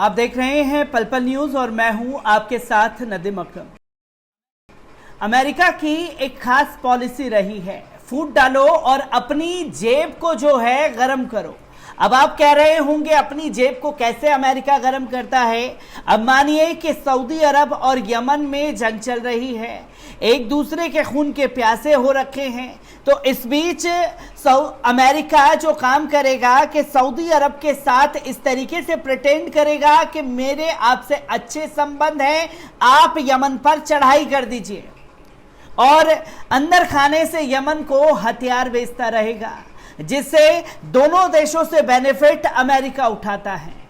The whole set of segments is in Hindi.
आप देख रहे हैं पल पल न्यूज और मैं हूं आपके साथ नदीम अकरम। अमेरिका की एक खास पॉलिसी रही है, फूट डालो और अपनी जेब को जो है गरम करो। अब आप कह रहे होंगे अपनी जेब को कैसे अमेरिका गरम करता है। अब मानिए कि सऊदी अरब और यमन में जंग चल रही है, एक दूसरे के खून के प्यासे हो रखे हैं। तो इस बीच अमेरिका जो काम करेगा कि सऊदी अरब के साथ इस तरीके से प्रिटेंड करेगा कि मेरे आपसे अच्छे संबंध हैं, आप यमन पर चढ़ाई कर दीजिए, और अंदर खाने से यमन को हथियार बेचता रहेगा, जिससे दोनों देशों से बेनिफिट अमेरिका उठाता है।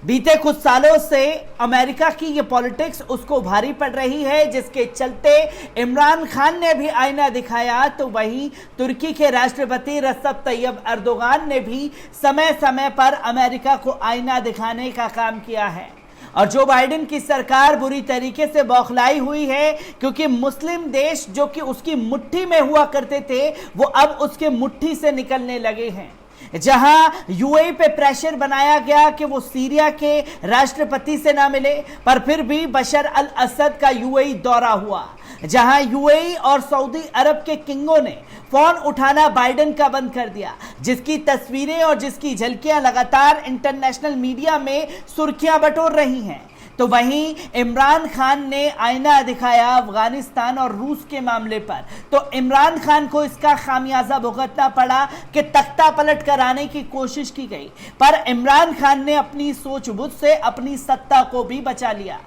बीते कुछ सालों से अमेरिका की ये पॉलिटिक्स उसको भारी पड़ रही है, जिसके चलते इमरान खान ने भी आईना दिखाया, तो वहीं तुर्की के राष्ट्रपति रजब तैयब एर्दोगान ने भी समय समय पर अमेरिका को आईना दिखाने का काम किया है। और जो बाइडेन की सरकार बुरी तरीके से बौखलाई हुई है, क्योंकि मुस्लिम देश जो कि उसकी मुट्ठी में हुआ करते थे वो अब उसके मुट्ठी से निकलने लगे हैं। जहां यूएई पे प्रेशर बनाया गया कि वो सीरिया के राष्ट्रपति से ना मिले, पर फिर भी बशर अल असद का यूएई दौरा हुआ, जहां यूएई और सऊदी अरब के किंगों ने फोन उठाना बाइडेन का बंद कर दिया, जिसकी तस्वीरें और जिसकी झलकियां लगातार इंटरनेशनल मीडिया में सुर्खियां बटोर रही हैं। तो वहीं इमरान खान ने आईना दिखाया अफगानिस्तान और रूस के मामले पर, तो इमरान खान को इसका खामियाजा भुगतना पड़ा कि तख्ता पलट कराने की कोशिश की गई, पर इमरान खान ने अपनी सूझबूझ से अपनी सत्ता को भी बचा लिया।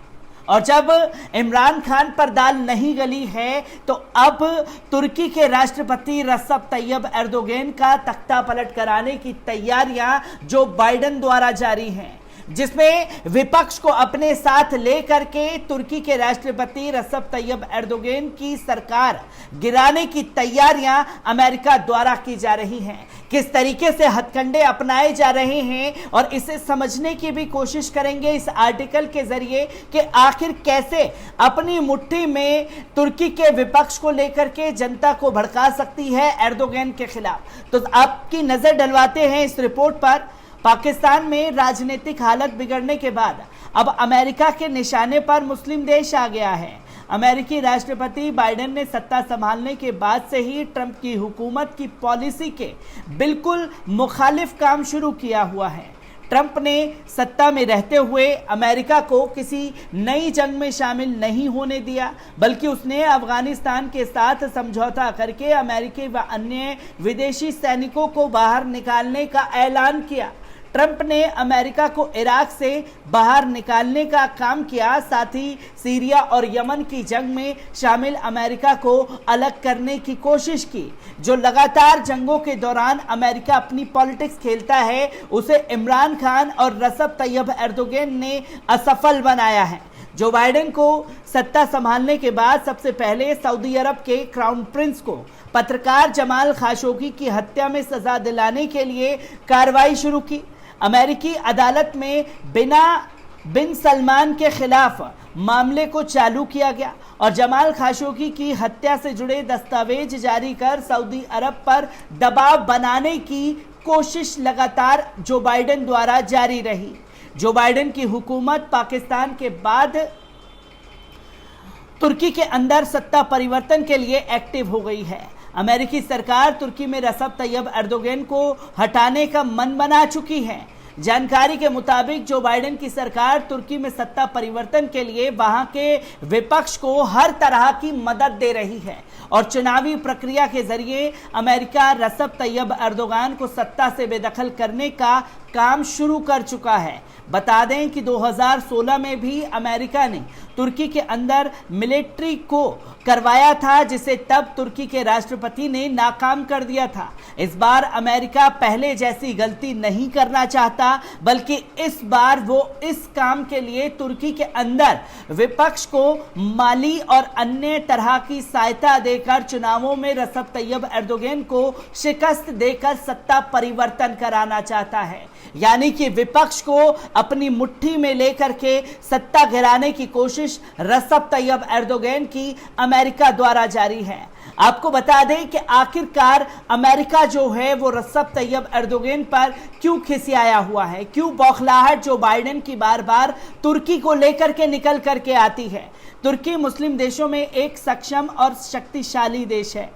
और जब इमरान खान पर दाल नहीं गली है, तो अब तुर्की के राष्ट्रपति रजब तैयब एर्दोगान का तख्ता पलट कराने की तैयारियां जो बाइडेन द्वारा जारी हैं, जिसमें विपक्ष को अपने साथ लेकर के तुर्की के राष्ट्रपति रजब तैयब एर्दोगान की सरकार गिराने की तैयारियां अमेरिका द्वारा की जा रही हैं। किस तरीके से हथकंडे अपनाए जा रहे हैं, और इसे समझने की भी कोशिश करेंगे इस आर्टिकल के जरिए कि आखिर कैसे अपनी मुट्ठी में तुर्की के विपक्ष को लेकर के जनता को भड़का सकती है एर्दोगान के खिलाफ। तो आपकी नजर डलवाते हैं इस रिपोर्ट पर। पाकिस्तान में राजनीतिक हालत बिगड़ने के बाद अब अमेरिका के निशाने पर मुस्लिम देश आ गया है। अमेरिकी राष्ट्रपति बाइडेन ने सत्ता संभालने के बाद से ही ट्रंप की हुकूमत की पॉलिसी के बिल्कुल मुखालिफ काम शुरू किया हुआ है। ट्रंप ने सत्ता में रहते हुए अमेरिका को किसी नई जंग में शामिल नहीं होने दिया, बल्कि उसने अफगानिस्तान के साथ समझौता करके अमेरिकी व अन्य विदेशी सैनिकों को बाहर निकालने का ऐलान किया। ट्रंप ने अमेरिका को इराक से बाहर निकालने का काम किया, साथ ही सीरिया और यमन की जंग में शामिल अमेरिका को अलग करने की कोशिश की। जो लगातार जंगों के दौरान अमेरिका अपनी पॉलिटिक्स खेलता है, उसे इमरान खान और रजब तैयब एर्दोगान ने असफल बनाया है। जो बाइडेन को सत्ता संभालने के बाद सबसे पहले सऊदी अरब के क्राउन प्रिंस को पत्रकार जमाल खाशोगी की हत्या में सजा दिलाने के लिए कार्रवाई शुरू की। अमेरिकी अदालत में बिन सलमान के खिलाफ मामले को चालू किया गया और जमाल खाशोगी की हत्या से जुड़े दस्तावेज जारी कर सऊदी अरब पर दबाव बनाने की कोशिश लगातार जो बाइडेन द्वारा जारी रही। जो बाइडेन की हुकूमत पाकिस्तान के बाद तुर्की के अंदर सत्ता परिवर्तन के लिए एक्टिव हो गई है। अमेरिकी सरकार तुर्की में रजब तैयब एर्दोगान को हटाने का मन बना चुकी है। जानकारी के मुताबिक जो बाइडेन की सरकार तुर्की में सत्ता परिवर्तन के लिए वहां के विपक्ष को हर तरह की मदद दे रही है, और चुनावी प्रक्रिया के जरिए अमेरिका रजब तैयब एर्दोगान को सत्ता से बेदखल करने का काम शुरू कर चुका है। बता दें कि 2016 में भी अमेरिका ने तुर्की के अंदर मिलिट्री को करवाया था, जिसे तब तुर्की के राष्ट्रपति ने नाकाम कर दिया था। इस बार अमेरिका पहले जैसी गलती नहीं करना चाहता, बल्कि इस बार वो इस काम के लिए तुर्की के अंदर विपक्ष को माली और अन्य तरह की सहायता देकर चुनावों में रजब तैयब एर्दोगान को शिकस्त देकर सत्ता परिवर्तन कराना चाहता है। यानी कि विपक्ष को अपनी मुट्ठी में लेकर के सत्ता गिराने की कोशिश रजब तैयब एर्दोगान की अमेरिका द्वारा जारी है। आपको बता दें कि आखिरकार अमेरिका जो है वो रसब तैयब एर्दोगन पर क्यों खिसियाया हुआ है, क्यों बौखलाहट जो बाइडेन की बार बार तुर्की को लेकर के निकल करके आती है। तुर्की मुस्लिम देशों में एक सक्षम और शक्तिशाली देश है,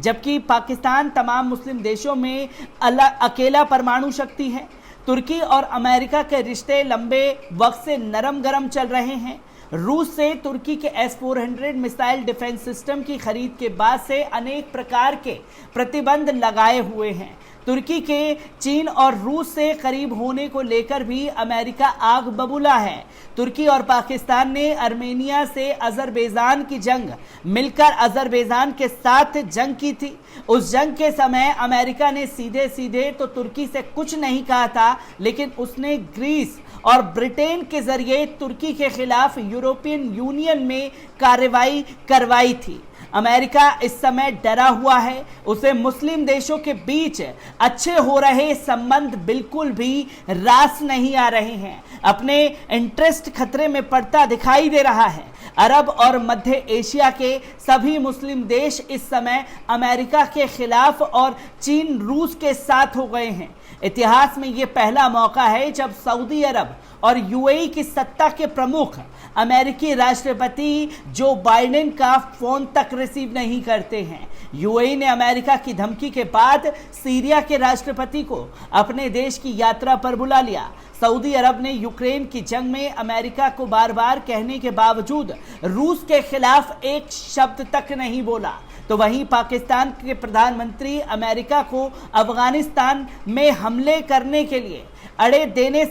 जबकि पाकिस्तान तमाम मुस्लिम देशों में अकेला परमाणु शक्ति है। तुर्की और अमेरिका के रिश्ते लंबे वक्त से नरम गरम चल रहे हैं। रूस से तुर्की के S-400 मिसाइल डिफेंस सिस्टम की खरीद के बाद से अनेक प्रकार के प्रतिबंध लगाए हुए हैं। तुर्की के चीन और रूस से करीब होने को लेकर भी अमेरिका आग बबूला है। तुर्की और पाकिस्तान ने आर्मेनिया से अजरबैजान की जंग मिलकर अजरबैजान के साथ जंग की थी। उस जंग के समय अमेरिका ने सीधे सीधे तो तुर्की से कुछ नहीं कहा था, लेकिन उसने ग्रीस और ब्रिटेन के जरिए तुर्की के खिलाफ यूरोपियन यूनियन में कार्रवाई करवाई थी। अमेरिका इस समय डरा हुआ है, उसे मुस्लिम देशों के बीच अच्छे हो रहे संबंध बिल्कुल भी रास नहीं आ रहे हैं। अपने इंटरेस्ट खतरे में पड़ता दिखाई दे रहा है। अरब और मध्य एशिया के सभी मुस्लिम देश इस समय अमेरिका के खिलाफ और चीन रूस के साथ हो गए हैं। इतिहास में यह पहला मौका है जब सऊदी अरब और यूएई की सत्ता के प्रमुख अमेरिकी राष्ट्रपति जो बाइडेन का फोन तक रिसीव नहीं करते हैं। यूएई ने अमेरिका की धमकी के बाद सीरिया के राष्ट्रपति को अपने देश की यात्रा पर बुला लिया। सऊदी अरब ने यूक्रेन की जंग में अमेरिका को बार बार कहने के बावजूद रूस के खिलाफ एक शब्द तक नहीं बोला। तो वहीं पाकिस्तान के प्रधानमंत्री अमेरिका को अफगानिस्तान में हमले करने के लिए अड्डे देने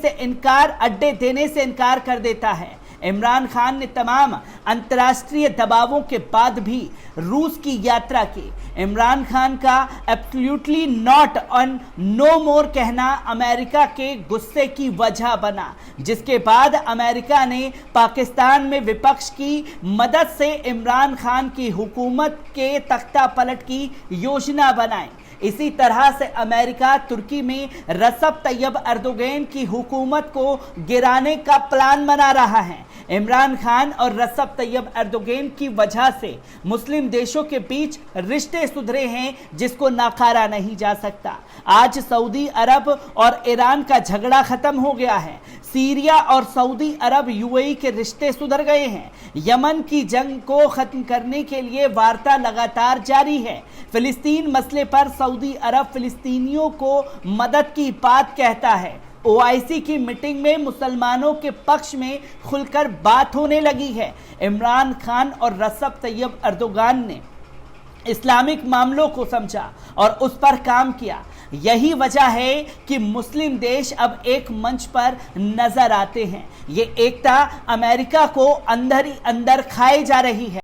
से इनकार कर देता है। इमरान खान ने तमाम अंतर्राष्ट्रीय दबावों के बाद भी रूस की यात्रा की। इमरान खान का एब्सोल्युटली नॉट ऑन नो मोर कहना अमेरिका के गुस्से की वजह बना, जिसके बाद अमेरिका ने पाकिस्तान में विपक्ष की मदद से इमरान खान की हुकूमत के तख्ता पलट की योजना बनाई। इसी तरह से अमेरिका तुर्की में रसब तैयब एर्दोगन की हुकूमत को गिराने का प्लान बना रहा है। इमरान खान और रसब तैयब एर्दोगन की वजह से मुस्लिम देशों के बीच रिश्ते सुधरे हैं, जिसको नकारा नहीं जा सकता। आज सऊदी अरब और ईरान का झगड़ा खत्म हो गया है। सीरिया और सऊदी अरब यूएई के रिश्ते सुधर गए हैं। यमन की जंग को खत्म करने के लिए वार्ता लगातार जारी है। फिलिस्तीन मसले पर सऊदी अरब फिलिस्तीनियों को मदद की बात कहता है। ओआईसी की मीटिंग में मुसलमानों के पक्ष में खुलकर बात होने लगी है। इमरान खान और रसब तैयब एर्दोगन ने इस्लामिक मामलों को समझा और उस पर काम किया। यही वजह है कि मुस्लिम देश अब एक मंच पर नजर आते हैं। ये एकता अमेरिका को अंदर ही अंदर खाई जा रही है।